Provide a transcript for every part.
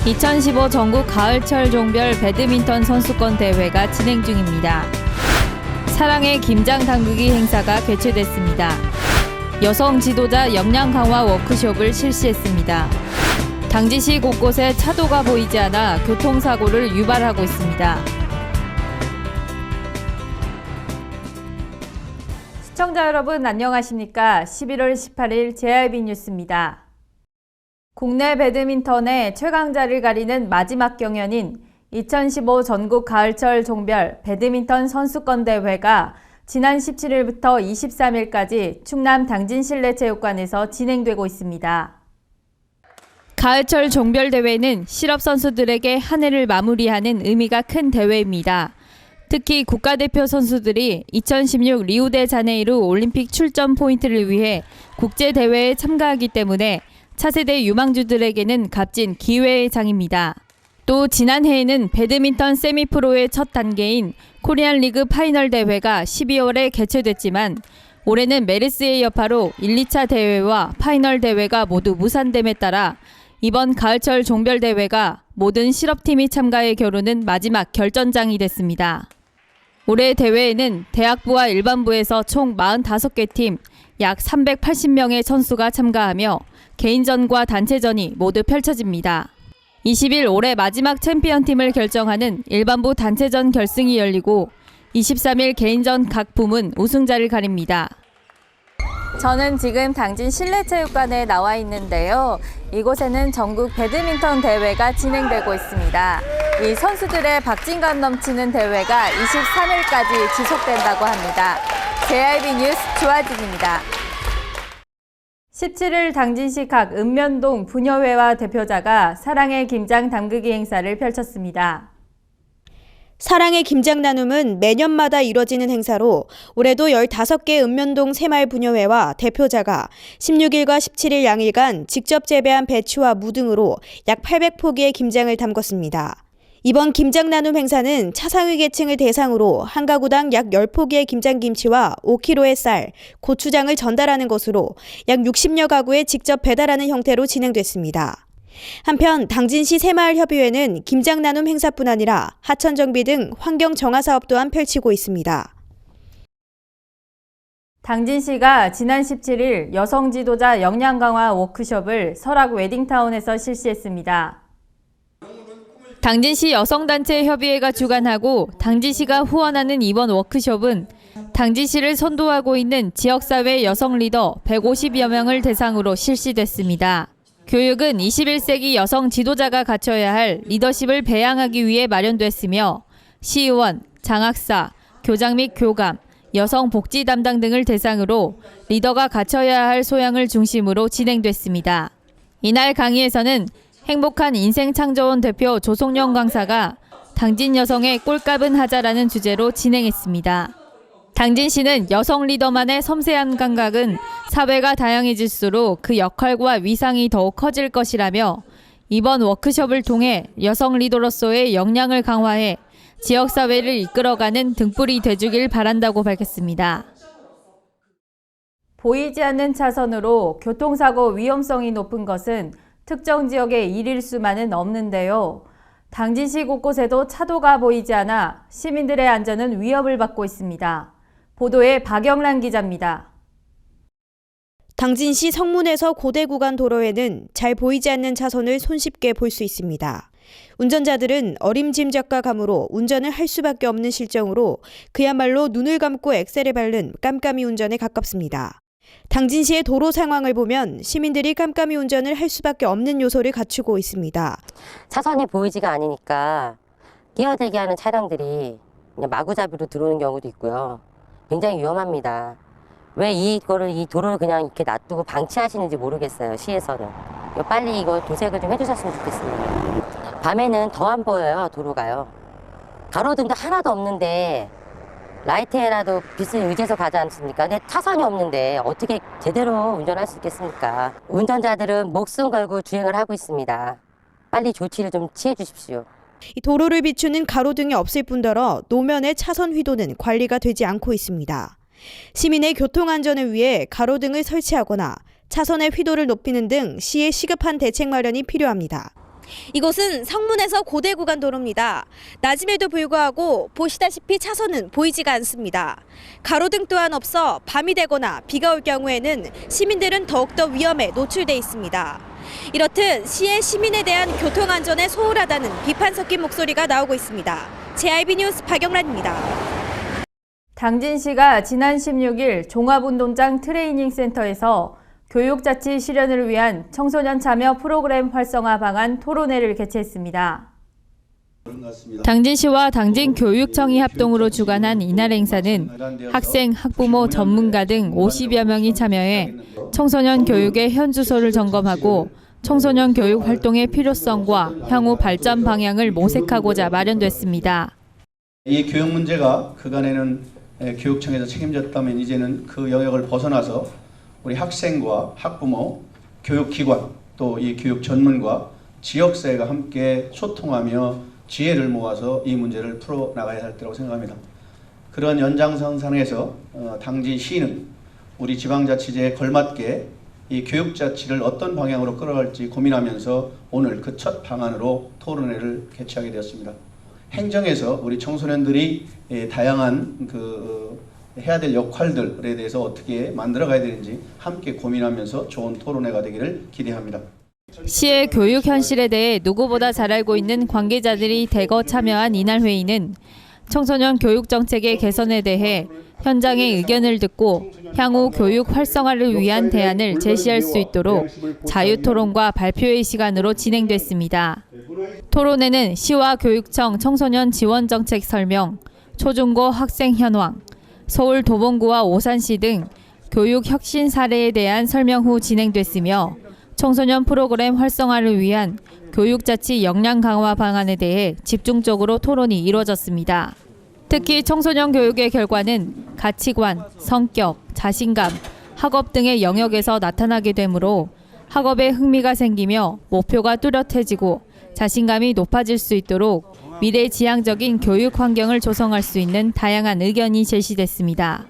2015 전국 가을철 종별 배드민턴 선수권 대회가 진행 중입니다. 사랑의 김장 담그기 행사가 개최됐습니다. 여성 지도자 역량 강화 워크숍을 실시했습니다. 당진시 곳곳에 차도가 보이지 않아 교통사고를 유발하고 있습니다. 시청자 여러분 안녕하십니까? 11월 18일 JRB 뉴스입니다. 국내 배드민턴의 최강자를 가리는 마지막 경연인 2015 전국 가을철 종별 배드민턴 선수권 대회가 지난 17일부터 23일까지 충남 당진실내체육관에서 진행되고 있습니다. 가을철 종별 대회는 실업 선수들에게 한 해를 마무리하는 의미가 큰 대회입니다. 특히 국가대표 선수들이 2016 리우데자네이루 올림픽 출전 포인트를 위해 국제대회에 참가하기 때문에 차세대 유망주들에게는 값진 기회의 장입니다. 또 지난해에는 배드민턴 세미프로의 첫 단계인 코리안 리그 파이널 대회가 12월에 개최됐지만 올해는 메르스의 여파로 1, 2차 대회와 파이널 대회가 모두 무산됨에 따라 이번 가을철 종별 대회가 모든 실업팀이 참가해 겨루는 마지막 결전장이 됐습니다. 올해 대회에는 대학부와 일반부에서 총 45개 팀, 약 380명의 선수가 참가하며 개인전과 단체전이 모두 펼쳐집니다. 20일 올해 마지막 챔피언팀을 결정하는 일반부 단체전 결승이 열리고 23일 개인전 각 부문 우승자를 가립니다. 저는 지금 당진 실내체육관에 나와 있는데요. 이곳에는 전국 배드민턴 대회가 진행되고 있습니다. 이 선수들의 박진감 넘치는 대회가 23일까지 지속된다고 합니다. JRB 뉴스 조아진입니다. 17일 당진시 각 읍면동 부녀회와 대표자가 사랑의 김장 담그기 행사를 펼쳤습니다. 사랑의 김장 나눔은 매년마다 이뤄지는 행사로 올해도 15개 읍면동 새마을 부녀회와 대표자가 16일과 17일 양일간 직접 재배한 배추와 무 등으로 약 800포기의 김장을 담궜습니다. 이번 김장 나눔 행사는 차상위 계층을 대상으로 한 가구당 약 10포기의 김장김치와 5kg의 쌀, 고추장을 전달하는 것으로 약 60여 가구에 직접 배달하는 형태로 진행됐습니다. 한편 당진시 새마을협의회는 김장 나눔 행사뿐 아니라 하천 정비 등 환경 정화 사업 또한 펼치고 있습니다. 당진시가 지난 17일 여성 지도자 역량 강화 워크숍을 설악 웨딩타운에서 실시했습니다. 당진시 여성단체협의회가 주관하고 당진시가 후원하는 이번 워크숍은 당진시를 선도하고 있는 지역사회 여성 리더 150여 명을 대상으로 실시됐습니다. 교육은 21세기 여성 지도자가 갖춰야 할 리더십을 배양하기 위해 마련됐으며 시의원, 장학사, 교장 및 교감, 여성 복지 담당 등을 대상으로 리더가 갖춰야 할 소양을 중심으로 진행됐습니다. 이날 강의에서는 행복한 인생창조원 대표 조송영 강사가 당진 여성의 꼴값은 하자라는 주제로 진행했습니다. 당진시는 여성 리더만의 섬세한 감각은 사회가 다양해질수록 그 역할과 위상이 더욱 커질 것이라며 이번 워크숍을 통해 여성 리더로서의 역량을 강화해 지역사회를 이끌어가는 등불이 돼주길 바란다고 밝혔습니다. 보이지 않는 차선으로 교통사고 위험성이 높은 것은 특정 지역의 일일 수만은 없는데요. 당진시 곳곳에도 차도가 보이지 않아 시민들의 안전은 위협을 받고 있습니다. 보도에 박영란 기자입니다. 당진시 성문에서 고대 구간 도로에는 잘 보이지 않는 차선을 손쉽게 볼 수 있습니다. 운전자들은 어림짐작과 감으로 운전을 할 수밖에 없는 실정으로 그야말로 눈을 감고 엑셀을 밟는 깜깜이 운전에 가깝습니다. 당진시의 도로 상황을 보면 시민들이 깜깜이 운전을 할 수밖에 없는 요소를 갖추고 있습니다. 차선이 보이지가 않으니까 끼어들게 하는 차량들이 그냥 마구잡이로 들어오는 경우도 있고요. 굉장히 위험합니다. 왜 이 도로를 그냥 이렇게 놔두고 방치하시는지 모르겠어요, 시에서는. 빨리 이거 도색을 좀 해주셨으면 좋겠습니다. 밤에는 더 안 보여요, 도로가요. 가로등도 하나도 없는데 라이트에라도 빛을 의지해서 가지 않습니까? 근데 차선이 없는데 어떻게 제대로 운전할 수 있겠습니까? 운전자들은 목숨 걸고 주행을 하고 있습니다. 빨리 조치를 좀 취해 주십시오. 이 도로를 비추는 가로등이 없을 뿐더러 노면의 차선 휘도는 관리가 되지 않고 있습니다. 시민의 교통안전을 위해 가로등을 설치하거나 차선의 휘도를 높이는 등 시의 시급한 대책 마련이 필요합니다. 이곳은 성문에서 고대 구간 도로입니다. 낮임에도 불구하고 보시다시피 차선은 보이지가 않습니다. 가로등 또한 없어 밤이 되거나 비가 올 경우에는 시민들은 더욱더 위험에 노출돼 있습니다. 이렇듯 시의 시민에 대한 교통안전에 소홀하다는 비판 섞인 목소리가 나오고 있습니다. JIB 뉴스 박영란입니다. 당진시가 지난 16일 종합운동장 트레이닝 센터에서 교육자치 실현을 위한 청소년 참여 프로그램 활성화 방안 토론회를 개최했습니다. 당진시와 당진교육청이 합동으로 주관한 이날 행사는 학생, 학부모, 전문가 등 50여 명이 참여해 청소년 교육의 현주소를 점검하고 청소년 교육 활동의 필요성과 향후 발전 방향을 모색하고자 마련됐습니다. 이 교육 문제가 그간에는 교육청에서 책임졌다면 이제는 그 영역을 벗어나서 우리 학생과 학부모, 교육기관, 또 이 교육 전문가, 지역사회가 함께 소통하며 지혜를 모아서 이 문제를 풀어나가야 할 때라고 생각합니다. 그런 연장선상에서 당진시는 우리 지방자치제에 걸맞게 이 교육자치를 어떤 방향으로 끌어갈지 고민하면서 오늘 그 첫 방안으로 토론회를 개최하게 되었습니다. 행정에서 우리 청소년들이 다양한 해야 될 역할들에 대해서 어떻게 만들어가야 되는지 함께 고민하면서 좋은 토론회가 되기를 기대합니다. 시의 교육 현실에 대해 누구보다 잘 알고 있는 관계자들이 대거 참여한 이날 회의는 청소년 교육 정책의 개선에 대해 현장의 의견을 듣고 향후 교육 활성화를 위한 대안을 제시할 수 있도록 자유토론과 발표의 시간으로 진행됐습니다. 토론회는 시와 교육청 청소년 지원 정책 설명, 초중고 학생 현황, 서울 도봉구와 오산시 등 교육 혁신 사례에 대한 설명 후 진행됐으며 청소년 프로그램 활성화를 위한 교육자치 역량 강화 방안에 대해 집중적으로 토론이 이루어졌습니다. 특히 청소년 교육의 결과는 가치관, 성격, 자신감, 학업 등의 영역에서 나타나게 되므로 학업에 흥미가 생기며 목표가 뚜렷해지고 자신감이 높아질 수 있도록 미래지향적인 교육 환경을 조성할 수 있는 다양한 의견이 제시됐습니다.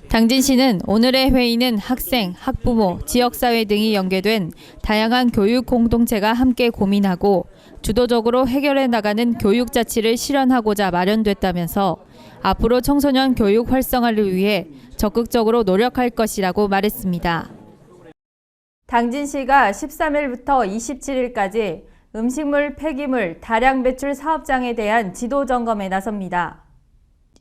당진시는 오늘의 회의는 학생, 학부모, 지역사회 등이 연계된 다양한 교육 공동체가 함께 고민하고 주도적으로 해결해 나가는 교육자치를 실현하고자 마련됐다면서 앞으로 청소년 교육 활성화를 위해 적극적으로 노력할 것이라고 말했습니다. 당진시가 13일부터 27일까지 음식물 폐기물 다량 배출 사업장에 대한 지도 점검에 나섭니다.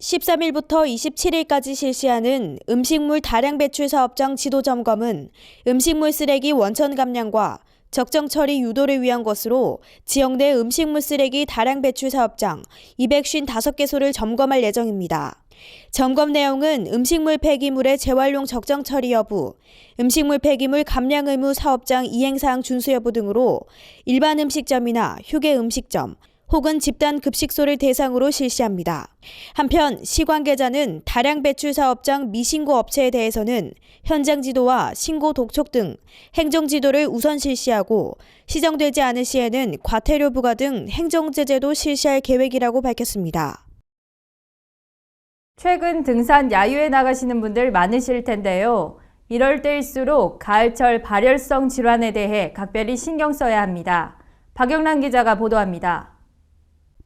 13일부터 27일까지 실시하는 음식물 다량 배출 사업장 지도 점검은 음식물 쓰레기 원천 감량과 적정 처리 유도를 위한 것으로 지역 내 음식물 쓰레기 다량 배출 사업장 255개소를 점검할 예정입니다. 점검 내용은 음식물 폐기물의 재활용 적정 처리 여부, 음식물 폐기물 감량 의무 사업장 이행사항 준수 여부 등으로 일반 음식점이나 휴게 음식점, 혹은 집단 급식소를 대상으로 실시합니다. 한편 시 관계자는 다량 배출 사업장 미신고 업체에 대해서는 현장 지도와 신고 독촉 등 행정 지도를 우선 실시하고 시정되지 않을 시에는 과태료 부과 등 행정 제재도 실시할 계획이라고 밝혔습니다. 최근 등산 야유에 나가시는 분들 많으실 텐데요. 이럴 때일수록 가을철 발열성 질환에 대해 각별히 신경 써야 합니다. 박영란 기자가 보도합니다.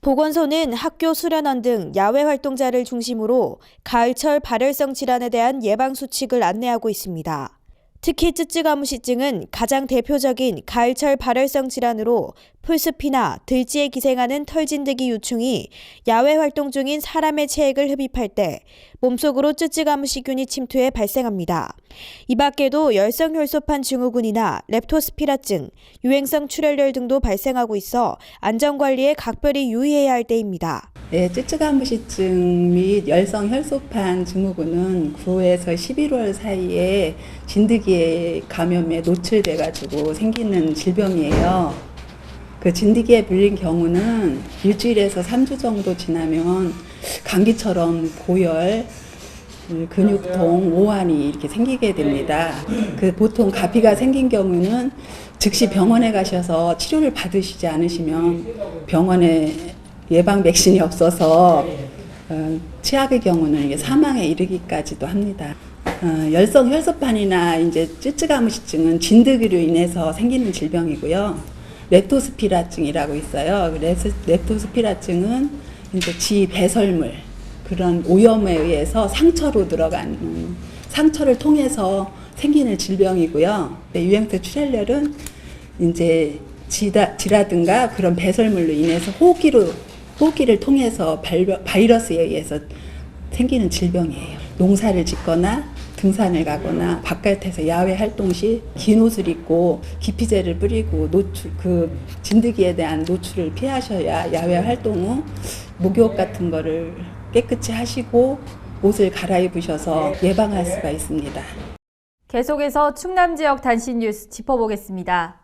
보건소는 학교 수련원 등 야외 활동자를 중심으로 가을철 발열성 질환에 대한 예방 수칙을 안내하고 있습니다. 특히 쯔쯔가무시증은 가장 대표적인 가을철 발열성 질환으로 풀숲이나 들지에 기생하는 털진드기 유충이 야외 활동 중인 사람의 체액을 흡입할 때 몸속으로 쯔쯔가무시균이 침투해 발생합니다. 이 밖에도 열성혈소판 증후군이나 렙토스피라증, 유행성 출혈열 등도 발생하고 있어 안전관리에 각별히 유의해야 할 때입니다. 네, 쯔쯔가무시증 및 열성혈소판 증후군은 9에서 11월 사이에 진드기의 감염에 노출돼가지고 생기는 질병이에요. 그 진드기에 물린 경우는 일주일에서 3주 정도 지나면 감기처럼 고열, 근육통, 오한이 이렇게 생기게 됩니다. 그 보통 가피가 생긴 경우는 즉시 병원에 가셔서 치료를 받으시지 않으시면 병원에 예방 백신이 없어서 최악의 경우는 이게 사망에 이르기까지도 합니다. 열성 혈소판이나 이제 쯔쯔가무시증은 진드기로 인해서 생기는 질병이고요. 렙토스피라증이라고 있어요. 렙토스피라증은 이제 지 배설물 그런 오염에 의해서 상처로 들어가는 상처를 통해서 생기는 질병이고요. 유행성 출혈열은 이제 지라든가 그런 배설물로 인해서 호흡기를 통해서 바이러스에 의해서 생기는 질병이에요. 농사를 짓거나 등산을 가거나 바깥에서 야외 활동 시 긴 옷을 입고 기피제를 뿌리고 진드기에 대한 노출을 피하셔야 야외 활동 후 목욕 같은 거를 깨끗이 하시고 옷을 갈아입으셔서 예방할 수가 있습니다. 계속해서 충남 지역 단신 뉴스 짚어보겠습니다.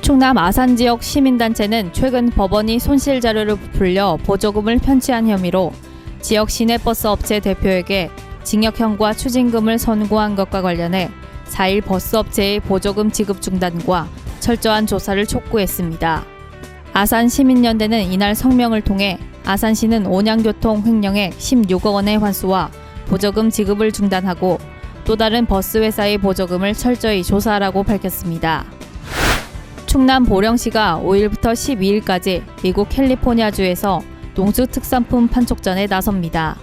충남 아산 지역 시민단체는 최근 법원이 손실 자료를 부풀려 보조금을 편취한 혐의로 지역 시내버스 업체 대표에게 징역형과 추징금을 선고한 것과 관련해 4일 버스업체의 보조금 지급 중단과 철저한 조사를 촉구했습니다. 아산시민연대는 이날 성명을 통해 아산시는 온양교통 횡령액 16억 원의 환수와 보조금 지급을 중단하고 또 다른 버스 회사의 보조금을 철저히 조사하라고 밝혔습니다. 충남 보령시가 5일부터 12일까지 미국 캘리포니아주에서 농수특산품 판촉전에 나섭니다.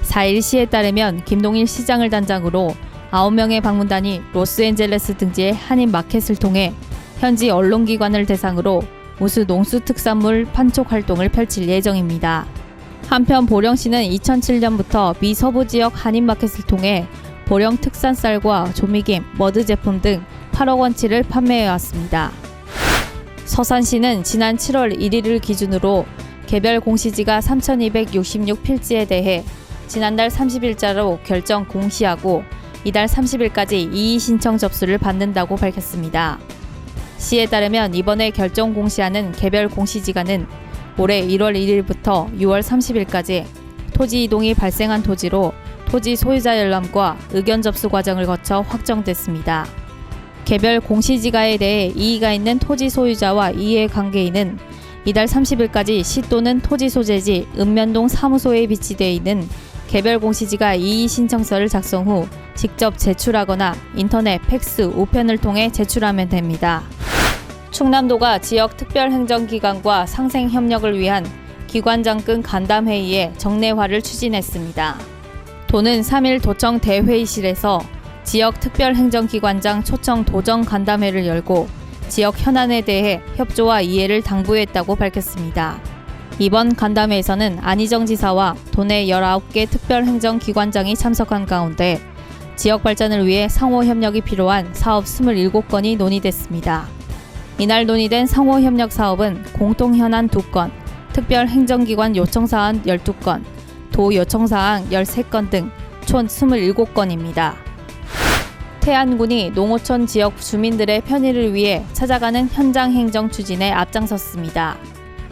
4일 시에 따르면 김동일 시장을 단장으로 9명의 방문단이 로스앤젤레스 등지의 한인 마켓을 통해 현지 언론기관을 대상으로 우수 농수특산물 판촉 활동을 펼칠 예정입니다. 한편 보령시는 2007년부터 미 서부 지역 한인 마켓을 통해 보령 특산 쌀과 조미김, 머드 제품 등 8억 원치를 판매해왔습니다. 서산시는 지난 7월 1일을 기준으로 개별 공시지가 3,266필지에 대해 지난달 30일자로 결정 공시하고 이달 30일까지 이의 신청 접수를 받는다고 밝혔습니다. 시에 따르면 이번에 결정 공시하는 개별 공시지가는 올해 1월 1일부터 6월 30일까지 토지 이동이 발생한 토지로 토지 소유자 열람과 의견 접수 과정을 거쳐 확정됐습니다. 개별 공시지가에 대해 이의가 있는 토지 소유자와 이해관계인은 이달 30일까지 시 또는 토지 소재지 읍면동 사무소에 비치되어 있는 개별 공시지가 이의 신청서를 작성 후 직접 제출하거나 인터넷, 팩스, 우편을 통해 제출하면 됩니다. 충남도가 지역 특별행정기관과 상생협력을 위한 기관장급 간담회의에 정례화를 추진했습니다. 도는 3일 도청 대회의실에서 지역 특별행정기관장 초청 도정 간담회를 열고 지역 현안에 대해 협조와 이해를 당부했다고 밝혔습니다. 이번 간담회에서는 안희정 지사와 도내 19개 특별행정기관장이 참석한 가운데 지역 발전을 위해 상호협력이 필요한 사업 27건이 논의됐습니다. 이날 논의된 상호협력 사업은 공통현안 2건, 특별행정기관 요청사안 12건, 도 요청사항 13건 등 총 27건입니다. 태안군이 농어촌 지역 주민들의 편의를 위해 찾아가는 현장 행정 추진에 앞장섰습니다.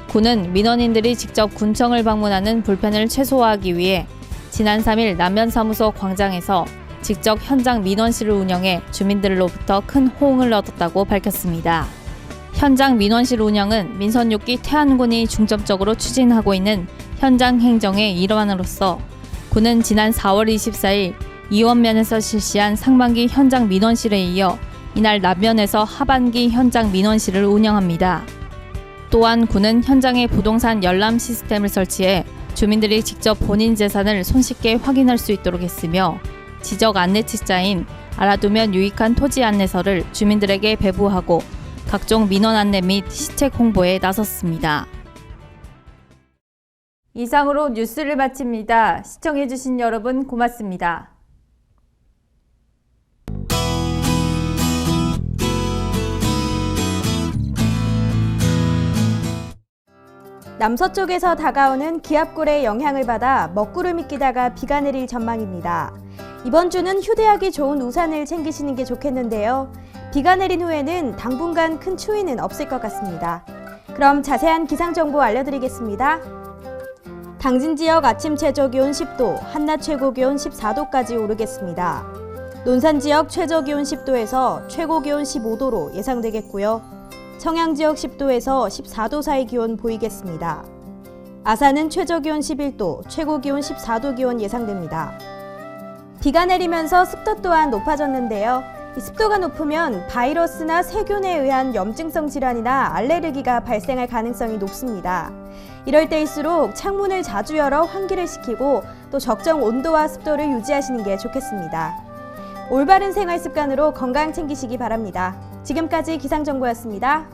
군은 민원인들이 직접 군청을 방문하는 불편을 최소화하기 위해 지난 3일 남면사무소 광장에서 직접 현장 민원실을 운영해 주민들로부터 큰 호응을 얻었다고 밝혔습니다. 현장 민원실 운영은 민선 6기 태안군이 중점적으로 추진하고 있는 현장 행정의 일환으로서 군은 지난 4월 24일 이원면에서 실시한 상반기 현장 민원실에 이어 이날 남면에서 하반기 현장 민원실을 운영합니다. 또한 군은 현장에 부동산 열람 시스템을 설치해 주민들이 직접 본인 재산을 손쉽게 확인할 수 있도록 했으며 지적 안내책자인 알아두면 유익한 토지 안내서를 주민들에게 배부하고 각종 민원 안내 및 시책 홍보에 나섰습니다. 이상으로 뉴스를 마칩니다. 시청해주신 여러분 고맙습니다. 남서쪽에서 다가오는 기압골의 영향을 받아 먹구름이 끼다가 비가 내릴 전망입니다. 이번 주는 휴대하기 좋은 우산을 챙기시는 게 좋겠는데요. 비가 내린 후에는 당분간 큰 추위는 없을 것 같습니다. 그럼 자세한 기상정보 알려드리겠습니다. 당진 지역 아침 최저기온 10도, 한낮 최고기온 14도까지 오르겠습니다. 논산 지역 최저기온 10도에서 최고기온 15도로 예상되겠고요. 청양 지역 10도에서 14도 사이 기온 보이겠습니다. 아산은 최저기온 11도, 최고기온 14도 기온 예상됩니다. 비가 내리면서 습도 또한 높아졌는데요. 습도가 높으면 바이러스나 세균에 의한 염증성 질환이나 알레르기가 발생할 가능성이 높습니다. 이럴 때일수록 창문을 자주 열어 환기를 시키고 또 적정 온도와 습도를 유지하시는 게 좋겠습니다. 올바른 생활 습관으로 건강 챙기시기 바랍니다. 지금까지 기상정보였습니다.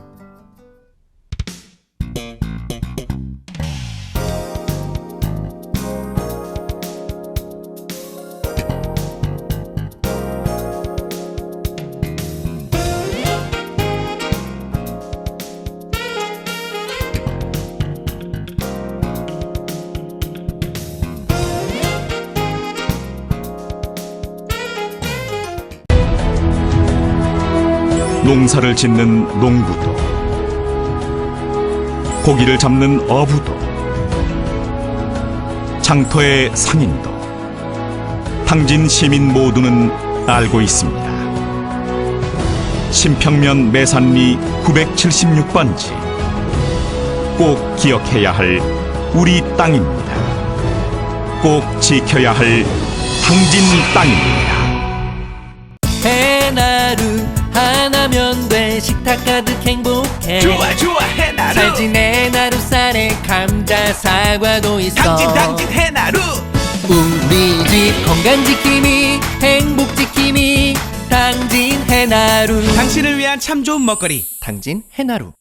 농사를 짓는 농부도, 고기를 잡는 어부도, 장터의 상인도, 당진 시민 모두는 알고 있습니다. 신평면 매산리 976번지, 꼭 기억해야 할 우리 땅입니다. 꼭 지켜야 할 당진 땅입니다. 해나루 하나면 돼. 식탁 가득 행복해. 좋아 해나루. 잘 지내 나루산에 감자 사과도 있어. 당진 해나루. 우리 집 건강 지킴이 행복 지킴이 당진 해나루. 당신을 위한 참 좋은 먹거리 당진 해나루.